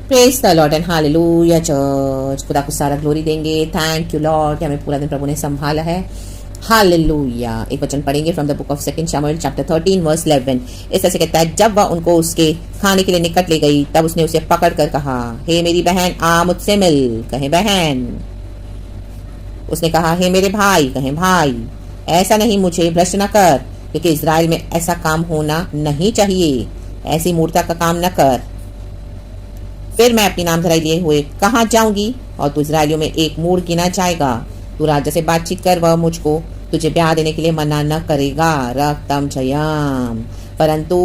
Praise the Lord and hallelujah church. खुदा को सारा ग्लोरी देंगे। थैंक यू लॉर्ड कि हमें पूरा दिन प्रभु ने संभाला है। हालेलुया। एक वचन पढ़ेंगे फ्रॉम द बुक ऑफ 2 शमूएल चैप्टर 13 वर्स 11। इस तरह से कहता है, जब वह उनको उसके खाने के लिए निकट ले गई तब उसने उसे पकड़ कर कहा, हे मेरी बहन आ मुझसे मिल। कहे बहन। उसने कहा, हे मेरे भाई। कहे भाई। ऐसा नहीं, मुझे भ्रष्ट न कर, क्योंकि इज़राइल में ऐसा काम होना नहीं चाहिए। ऐसी मूर्ता का काम न कर। फिर मैं अपनी नामधराई लिए हुए कहाँ जाऊंगी, और तू इज़राइलियों में एक मूढ़ गिना जाएगा। तू राजा से बातचीत कर, वह मुझको तुझे ब्याह देने के लिए मना न करेगा। रक्तम जयम। परंतु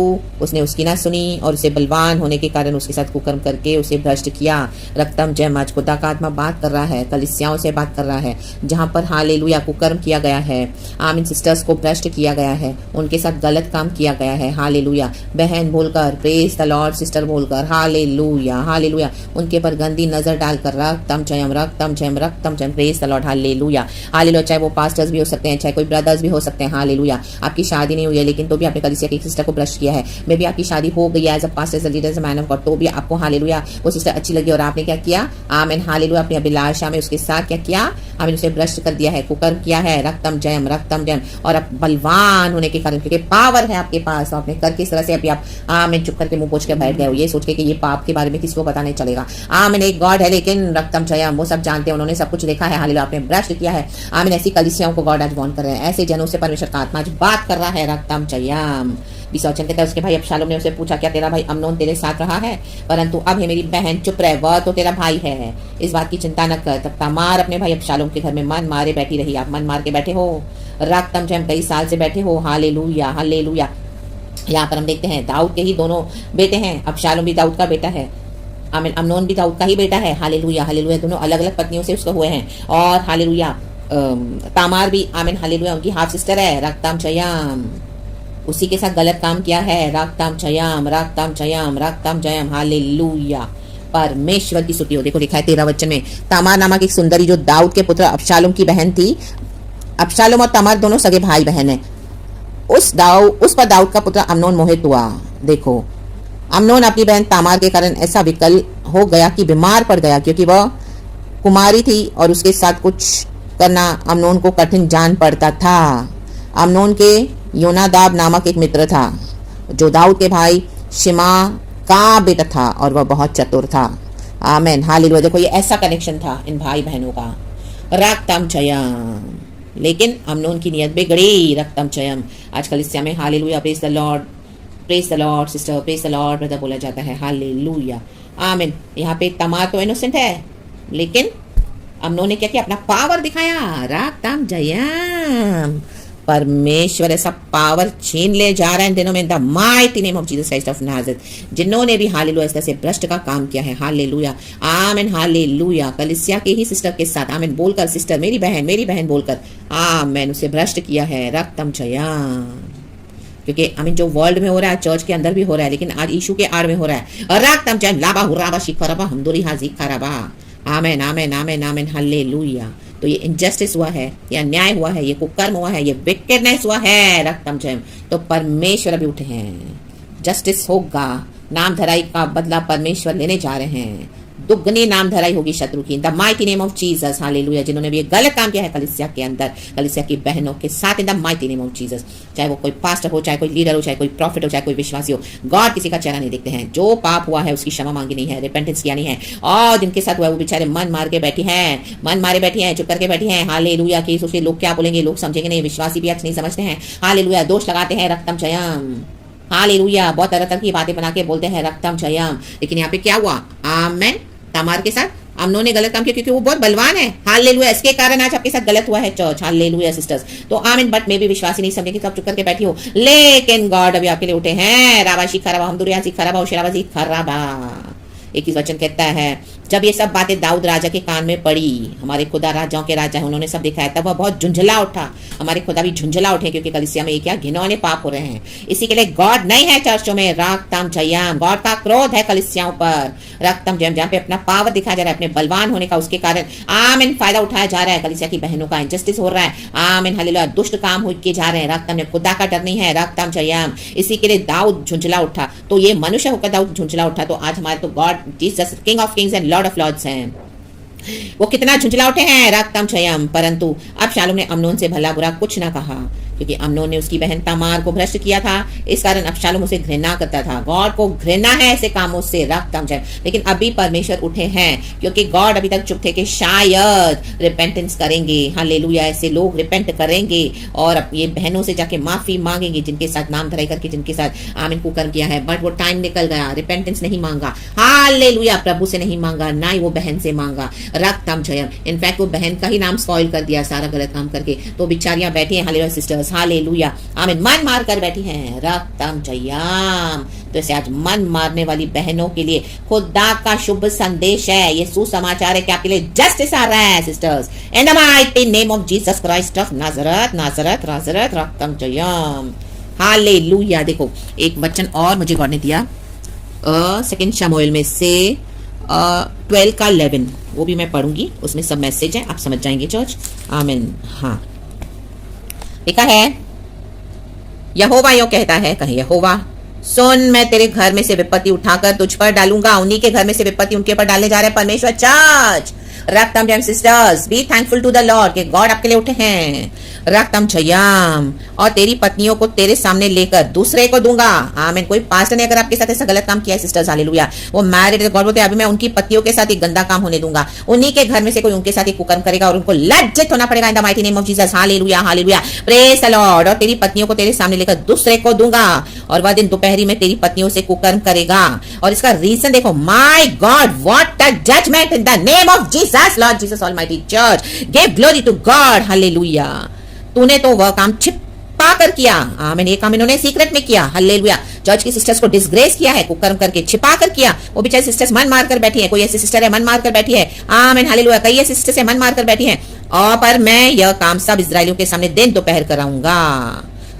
उसने उसकी ना सुनी और उसे बलवान होने के कारण उसके साथ कुकर्म करके उसे भ्रष्ट किया। रक्तम जयम। आज खुदा का आत्मा बात कर रहा है, कलीसियाओं से बात कर रहा है, जहाँ पर हालेलुया कुकर्म किया गया है। आमीन। सिस्टर्स को भ्रष्ट किया गया है, उनके साथ गलत काम किया गया है। हालेलुया। बहन बोलकर, प्रेज द लॉर्ड, सिस्टर बोलकर, हालेलुया हालेलुया, उनके पर गंदी नजर डालकर रक्तम जयम रक्तम जयम रक्तम जयम। Praise the Lord. Hallelujah hallelujah. चाहे वो पास्टर्स भी हो सकते हैं, चाहे कोई ब्रदर्स भी हो सकते हैं। हालेलुया। आपकी शादी नहीं हुई है, लेकिन तो भी आपने कलीसिया की सिस्टर को भ्रष्ट किया है। मे भी आपकी शादी हो गई है as a pastor, as a leader, as a man of God, तो भी आपको हालेलुया वो सिस्टर अच्छी लगी और आपने क्या किया? आमीन हालेलुया। अपनी अभिलाषा में उसके साथ क्या किया? आमीन, उसे भ्रष्ट कर दिया है, कुकर्म किया है। रक्तम जयम रक्तम जयम। और अब बलवान होने के कारण, क्योंकि पावर है आपके पास, तो आपने करके इस तरह से अभी आप आमीन चुप करके मुंह पोंछ के बैठ गए हो, ये सोच के कि ये पाप के बारे में किसी को पता नहीं चलेगा। आमीन। एक गॉड है, लेकिन रक्तम जयम वो सब जानते हैं, उन्होंने सब कुछ देखा है। हालेलुया। आपने भ्रष्ट किया है। आमीन। ऐसी कलीसियाओं को गॉड आज वार्न कर रहे हैं, ऐसे जनों से परमेश्वर का आत्मा आज बात कर रहा है। रक्तम जयम। 20 वचन कहता है, उसके भाई अबशालोम ने उसे पूछा, क्या तेरा भाई अम्नोन तेरे साथ रहा है? परंतु अब है मेरी बहन, चुप रह, वह तो तेरा भाई है, इस बात की चिंता न कर। तब तामार अपने भाई अबशालोम के घर में मन मारे बैठी रही। आप मन मार के बैठे हो, रक्तम जयम कई साल से बैठे हो। Hallelujah hallelujah. यहाँ पर हम देखते हैं दाऊद के ही दोनों बेटे हैं। अबशालोम भी दाऊद का बेटा है, आमीन, अम्नोन भी दाऊद का ही बेटा है। Hallelujah hallelujah. दोनों अलग अलग पत्नियों से उसको हुए हैं। और हालेलुया तामार भी, आमीन हालेलुया, उनकी हाफ सिस्टर है। रक्तम जयम। उसी के साथ गलत काम किया है। रक्तम जयम रक्तम जयम रक्तम जयम। हालेलुया। परमेश्वर की स्तुति हो। देखो लिखा है 13 वचन में, तामार नामक एक सुंदरी जो दाऊद के पुत्र अबशालोम की बहन थी। अबशालोम और तामार दोनों सगे भाई बहन हैं। उस पर दाऊद का पुत्र अम्नोन मोहित हुआ। देखो, अम्नोन अपनी बहन तामार के कारण ऐसा विकल हो गया कि बीमार पड़ गया, क्योंकि वह कुमारी थी और उसके साथ कुछ करना अम्नोन को कठिन जान पड़ता था। अम्नोन के योनादाब नामक एक मित्र था, जो दाऊद के भाई शिमा का बेटा था, और वह बहुत चतुर था। आमीन हालेलुया। देखो, ये ऐसा कनेक्शन था इन भाई बहनों का। रक्तम जयम। लेकिन अम्नोन की नियत बिगड़ी। रक्तम जयम। आजकल इस में hallelujah. Praise the Lord, praise the Lord sister, praise the Lord brother बोला जाता है। हालेलुया आमीन। यहाँ पे तमार तो इनोसेंट है, लेकिन अम्नोन ने क्या किया? अपना पावर दिखाया। रक्तम जयम। परमेश्वर ऐसा पावर छीन ले जा रहा है इन दिनों में, the mighty name of Jesus Christ of Nazareth, जिन्होंने भी हालेलुया इस तरह से भ्रष्ट का काम किया है। हालेलुया आमीन हालेलुया। कलीसिया के ही सिस्टर के साथ आमीन बोलकर, सिस्टर मेरी बहन बोलकर आमीन उसे भ्रष्ट किया है। रक्तम जयम। क्योंकि आमीन जो वर्ल्ड में हो रहा है, चर्च के अंदर भी हो रहा है, लेकिन आज यीशु के आड़ में हो रहा है। रक्तम जयम। लाबा हुराबा शिखरबा हमदुरी हाजी खराबा। आमीन आमीन आमीन आमीन हालेलुया। तो ये इनजस्टिस हुआ है, ये अन्याय हुआ है, ये कुकर्म हुआ है, ये विकेडनेस हुआ है। रक्तम जयम। तो परमेश्वर अभी उठे हैं, जस्टिस होगा। नाम धराई का बदला परमेश्वर लेने जा रहे हैं। दुगनी नाम धराई होगी शत्रु की, the mighty name of Jesus. Hallelujah. जिन्होंने भी ये गलत काम किया है कलीसिया के अंदर, कलीसिया की बहनों के साथ, इन the mighty name of Jesus, चाहे वो कोई पास्टर हो, चाहे कोई लीडर हो, चाहे कोई प्रॉफिट हो, चाहे कोई विश्वासी हो, गॉड किसी का चेहरा नहीं देखते हैं। जो पाप हुआ है उसकी क्षमा मांगी नहीं है, रिपेंटेंस किया नहीं है, और जिनके साथ हुआ है वो बेचारे मन मार के बैठी हैं, मन मारे बैठी हैं, चुप करके बैठी हैं। हालेलुया। कि सोचते लोग क्या बोलेंगे, लोग समझेंगे नहीं, विश्वासी भी आज नहीं समझते हैं। हालेलुया। दोष लगाते हैं। रक्तम जयम। हालेलुया। बहुत तरह तरह की बातें बना के बोलते हैं रक्तम जयम, लेकिन यहाँ पे क्या हुआ? आमीन। तामार के साथ अम्नोन ने गलत काम किया, क्योंकि वो बहुत बलवान है। हालेलुया। इसके कारण आज आपके साथ गलत हुआ है चर्च। Hallelujah sisters. तो आमीन। बट मैं भी विश्वासी नहीं समझेगी, सब चुप करके बैठी हो, लेकिन गॉड अभी आपके लिए उठे हैं। राबाशी खराबा हमदुरियासी खराबा शेराबाजी खराबा। 21 वचन कहता है, जब ये सब बातें दाऊद राजा के कान में पड़ी, हमारे खुदा राजाओं के राजा है, उन्होंने सब दिखाया, तब वह बहुत झुंझला उठा। हमारे खुदा भी झुंझला उठे, क्योंकि कलीसिया में ये क्या घिनौने पाप हो रहे हैं। इसी के लिए गॉड नहीं है चर्चों में। रक्तम जयम। गॉड का क्रोध है कलीसियाओं पर। रक्तम जयम। जहाँ पे अपना पावर दिखाया जा रहा है, अपने बलवान होने का, उसके कारण आमीन फायदा उठाया जा रहा है। कलीसिया की बहनों का इंजस्टिस हो रहा है। आमीन हालेलुया। दुष्ट काम हो किए जा रहे हैं। रक्तम जयम। खुदा का डर नहीं है। रक्तम जयम। इसी के लिए दाऊद झुंझला उठा। तो ये मनुष्य होकर दाऊद झुंझला उठा, तो आज हमारे तो God God Jesus king of kings and lord of lords हैं। वो कितना झुंझला उठे हैं रक्तम जयम, परंतु अब शालूम ने अम्नोन से भला बुरा कुछ ना कहा, क्योंकि अम्नोन ने उसकी बहन तमार को भ्रष्ट किया था। इस कारण अबशालोम उसे घृणा करता था। गॉड को घृणा है ऐसे कामों से रक्तम जयम, लेकिन अभी परमेश्वर उठे हैं, क्योंकि गॉड अभी तक चुप थे कि शायद रिपेंटेंस करेंगे। हालेलुया, ऐसे लोग रिपेंट करेंगे और अब ये बहनों से जाके माफी मांगेंगे जिनके साथ नाम धराई करके जिनके साथ आमिन कुकर्म किया है। बट वो टाइम निकल गया, रिपेंटेंस नहीं मांगा। हालेलुया, प्रभु से नहीं मांगा, ना ही वो बहन से मांगा। रक्तम जयम, इनफैक्ट वो बहन का ही नाम स्पॉइल कर दिया सारा गलत काम करके। तो बेचारियां बैठी हैं, हालेलुया सिस्टर्स, हालेलुया, आमीन, मन मार कर बैठी हैं। रक्तम जयम। तो ऐसे आज मन मारने वाली बहनों के लिए खुदा का शुभ संदेश है, ये सुसमाचार है कि आपके लिए जस्टिस आ रहा है sisters, in the mighty name of Jesus Christ of Nazareth, Nazareth, Nazareth, रक्तम जयम। हालेलुया। देखो एक वचन और मुझे गॉड ने दिया, सेकंड शमूएल में से 12 का 11, वो भी मैं पढ़ूंगी, उसमें सब मैसेज है, आप समझ जाएंगे चर्च। आमीन। हाँ, लिखा है, यहोवा यूं कहता है, कहे यहोवा, सुन, मैं तेरे घर में से विपत्ति उठाकर तुझ पर डालूंगा। उन्हीं के घर में से विपत्ति उनके पर डालने जा रहे हैं परमेश्वर। चर्च, रक्तम जयम sisters, be thankful to the Lord कि गॉड आपके लिए उठे हैं। रक्तम जयम। और तेरी पत्नियों को तेरे सामने लेकर दूसरे को दूंगा। आमीन। कोई पास्टर ने अगर आपके साथ ऐसा गलत काम किया है सिस्टर्स, हालेलुया, वो मैरिड है, गॉड बोलते हैं अभी मैं उनकी पत्नियों के साथ एक गंदा काम होने दूंगा। उन्हीं के घर में से कोई उनके साथ एक कुकर्म करेगा और उनको लज्जित होना पड़ेगा इन the mighty name of Jesus. Hallelujah, hallelujah, praise the Lord. और तेरी पत्नियों को तेरे सामने लेकर दूसरे को दूंगा और वह दिन दोपहरी में तेरी पत्नियों से कुकर्म करेगा। और इसका रीजन देखो, my God, what a judgement in the name of Jesus, Lord Jesus almighty church, give glory to God. Hallelujah. तूने तो वह काम छिपा कर किया। आमीन। ये काम इन्होंने सीक्रेट में किया। हालेलुया। चर्च की सिस्टर्स को डिसग्रेस किया है, कुकर्म करके छिपा कर किया। वो बेचारी सिस्टर्स मन मार कर बैठी है, कोई ऐसी सिस्टर है मन मार कर बैठी है। आमीन, हालेलुया, कई ऐसी सिस्टर्स है मन मार कर बैठी है। और पर मैं यह काम सब इजरायलियों के सामने दिन दोपहर कराऊंगा।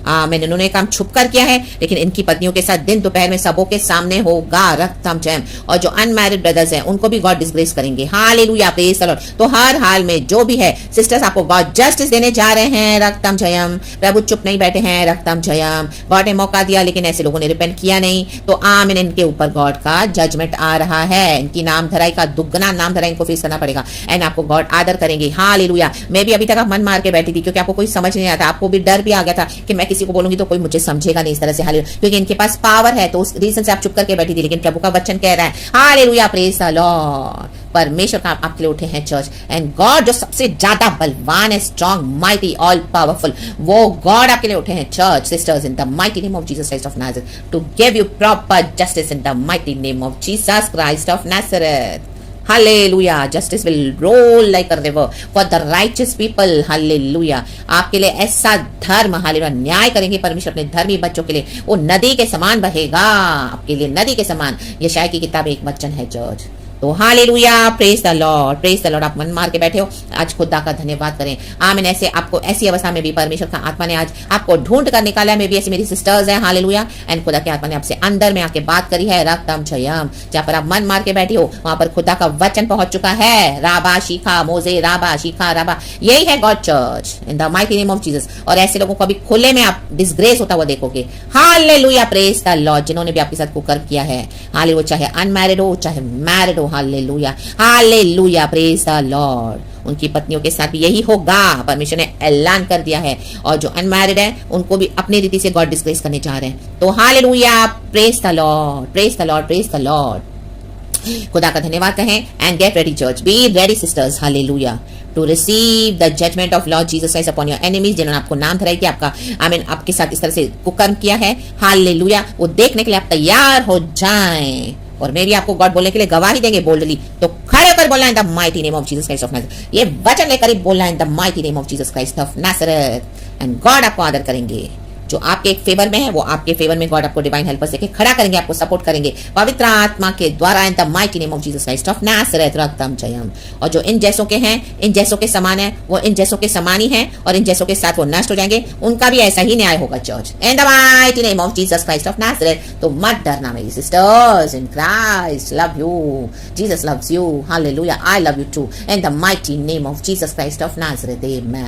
आमीन। इन्होंने काम छुप कर किया है, लेकिन इनकी पत्नियों के साथ दिन दोपहर में सबों के सामने होगा। रक्तम जयम। और जो अनमैरिड ब्रदर्स हैं उनको भी गॉड डिसग्रेस करेंगे। Hallelujah, praise the Lord. तो हर हाल में जो भी है सिस्टर्स, आपको गॉड जस्टिस देने जा रहे हैं। रक्तम जयम। प्रभु चुप नहीं बैठे हैं। रक्तम जयम। गॉड ने मौका दिया, लेकिन ऐसे लोगों ने रिपेंट किया नहीं, तो आमीन, इनके ऊपर गॉड का जजमेंट आ रहा है। इनकी नाम धराई का दुगना नाम धराई इनको फेस करना पड़ेगा एंड आपको गॉड आदर करेंगे। हालेलुया। मैं भी अभी तक मन मार के बैठी थी, क्योंकि आपको कोई समझ नहीं आता, आपको भी डर भी आ गया था कि मैं किसी को बोलूंगी तो कोई मुझे समझेगा नहीं इस तरह से। हालेलुया, क्योंकि इनके पास पावर है, तो उस रीजन से आप चुप करके बैठी थी, लेकिन प्रभु का वचन कह रहा है, हालेलुया, प्रेज द लॉर्ड, परमेश्वर का आपके लिए उठे हैं चर्च। एंड गॉड जो सबसे ज्यादा बलवान है, स्ट्रॉन्ग, माइटी, ऑल पावरफुल, वो गॉड आपके लिए उठे हैं church sisters in the mighty name of Jesus Christ of Nazareth to give you proper justice in the mighty name of Jesus Christ of Nazareth. Hallelujah. Justice will roll like a river for the righteous people. Hallelujah. आपके लिए ऐसा धर्म, hallelujah, न्याय करेंगे परमेश्वर अपने धर्मी बच्चों के लिए। वो नदी के समान बहेगा आपके लिए, नदी के समान। यशाया की किताब एक वचन है चर्च। तो hallelujah, praise the Lord, praise the Lord. आप मन मार के बैठे हो, आज खुदा का धन्यवाद करें। आमीन। ऐसे आपको ऐसी अवस्था में भी परमेश्वर का आत्मा ने आज आपको ढूंढ कर निकाला है। मे भी ऐसी मेरी सिस्टर्स हैं, हालेलुया, एंड खुदा के आत्मा ने आपसे अंदर में आके बात करी है। रक्तम जयम। जहां पर आप मन मार के बैठी हो, वहां पर खुदा का वचन पहुंच चुका है। राबा शिखा मोजे, राबा शिखा राबा, यही है God church in the mighty name of Jesus. और ऐसे लोगों को अभी खुले में आप डिसग्रेस होता हुआ देखोगे। Hallelujah, praise the Lord. जिन्होंने भी आपके साथ कुकर्म किया है, हालेलुया, चाहे अनमैरिड हो चाहे मैरिड हो, hallelujah, hallelujah, praise the Lord. उनकी पत्नियों के साथ भी यही होगा, परमेश्वर ने ऐलान कर दिया है। और जो अनमैरिड है उनको भी अपनी रीति से गॉड डिस्ग्रेस करने जा रहे हैं। तो hallelujah, praise the Lord, praise the Lord, praise the Lord. खुदा का धन्यवाद कहें and get ready church, be ready sisters, hallelujah, to receive the judgement of Lord Jesus Christ upon your enemies. जिन्होंने आपको नाम धराई कि आपका, आमीन, आपके साथ इस तरह से कुकर्म किया है, हालेलुया, वो देखने के लिए आप तैयार हो जाएं। और मैं भी आपको गॉड बोलने के लिए गवाही देंगे बोल्डली। तो खड़े होकर बोलना इन the mighty name of Jesus Christ of Nazareth. ये वचन लेकर ही बोलना इन the mighty name of Jesus Christ of Nazareth and God आपको आदर करेंगे। जो आपके फेवर में है वो आपके फेवर में गॉड आपको डिवाइन हेल्पर्स देके खड़ा करेंगे, आपको सपोर्ट करेंगे पवित्र आत्मा के द्वारा in the mighty name of Jesus Christ of Nazareth. रक्तम जयम। और जो इन जैसों के हैं, इन जैसों के समान है, वो इन जैसों के समान ही हैं और इन जैसों के साथ वो नष्ट हो जाएंगे, उनका भी ऐसा ही न्याय होगा church in the mighty name of Jesus Christ of Nazareth. तो मत डरना मेरी sisters in Christ, love you, Jesus loves you, hallelujah, I love you too in the mighty name of Jesus Christ of Nazareth. Amen,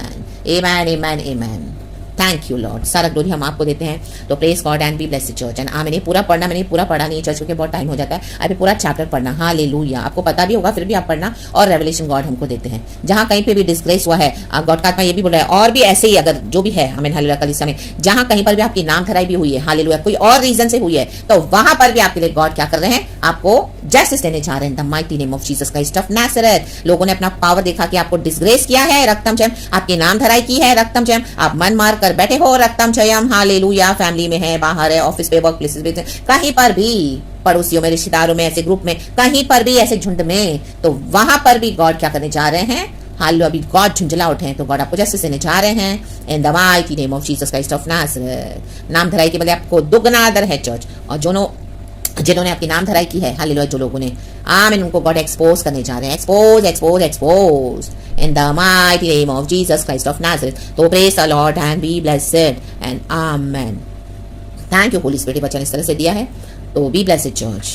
amen, amen, amen. Thank you Lord, सारा glory हम आपको देते हैं। तो praise God and be blessed church. And मैंने पूरा पढ़ना, मैंने पूरा पढ़ा नहीं चर्च क्योंकि बहुत टाइम हो जाता है, अभी पूरा चैप्टर पढ़ना। हालेलुया, आपको पता भी होगा फिर भी आप पढ़ना। और रेवलेशन गॉड हमको देते हैं, जहां कहीं पे भी डिस्ग्रेस हुआ है, गॉड का आत्मा ये भी बोल रहा है, और भी ऐसे ही अगर जो भी है हमें हालेलुया कलीसिया में, जहां कहीं पर भी आपकी नाम धराई भी हुई है, हालेलुया कोई और रीजन से हुई है, तो वहां पर भी आपके लिए गॉड क्या कर रहे हैं, आपको जस्टिस देने जा रहे हैं। The mighty name of Jesus Christ of Nazareth. लोगों ने अपना पावर देखा कि आपको डिस्ग्रेस किया है, रक्तम जयम, आपकी नाम धराई की है, रक्तम जयम, आप मन मार कर बैठे हो, रक्तम जयम, हालेलुया। फैमिली में है, बाहर है, ऑफिस पे, वर्क प्लेसेस पे, कहीं पर भी, पड़ोसियों में, रिश्तेदारों में, ऐसे ग्रुप में, कहीं पर भी, ऐसे झुंड में, तो वहां पर भी गॉड क्या करने जा रहे हैं, हाल अभी गॉड झुंझला उठे हैं, तो गॉड आपको जस्टिस देने जा रहे हैं in the mighty name of Jesus Christ of Nazareth. नाम धराई के बदले आपको दुगना आदर है चर्च। और जिन्होंने आपकी नाम धराई की है, हालेलुया, जो लोगों ने, आमीन, उनको गॉड एक्सपोज करने जा रहे हैं। Expose expose expose in the mighty name of Jesus Christ of Nazareth. तो praise the Lord and be blessed and amen. Thank you Holy Spirit, वचन इस तरह से दिया है। तो बी ब्लेस्ड चर्च,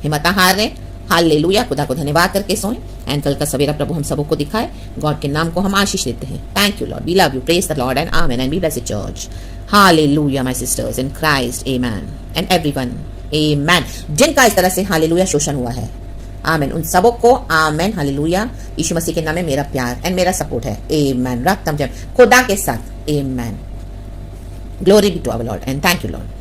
हिम्मत हार रहे, हालेलुया, खुदा को धन्यवाद करके सोएं। एंड कल का सवेरा प्रभु हम सबको दिखाए, गॉड के नाम को हम आशीष देते हैं। Thank you Lord, we love you, praise the Lord and amen and be blessed church. Hallelujah my sisters in Christ, amen and everyone, amen. जिनका इस तरह से हालेलुया शोषण हुआ है, आमेन, उन सबों को आमेन, हालेलुया, यीशु मसीह के नाम में मेरा प्यार एंड मेरा सपोर्ट है, आमेन। रक्तम जब खुदा के साथ, amen. Glory be to our Lord and thank you Lord.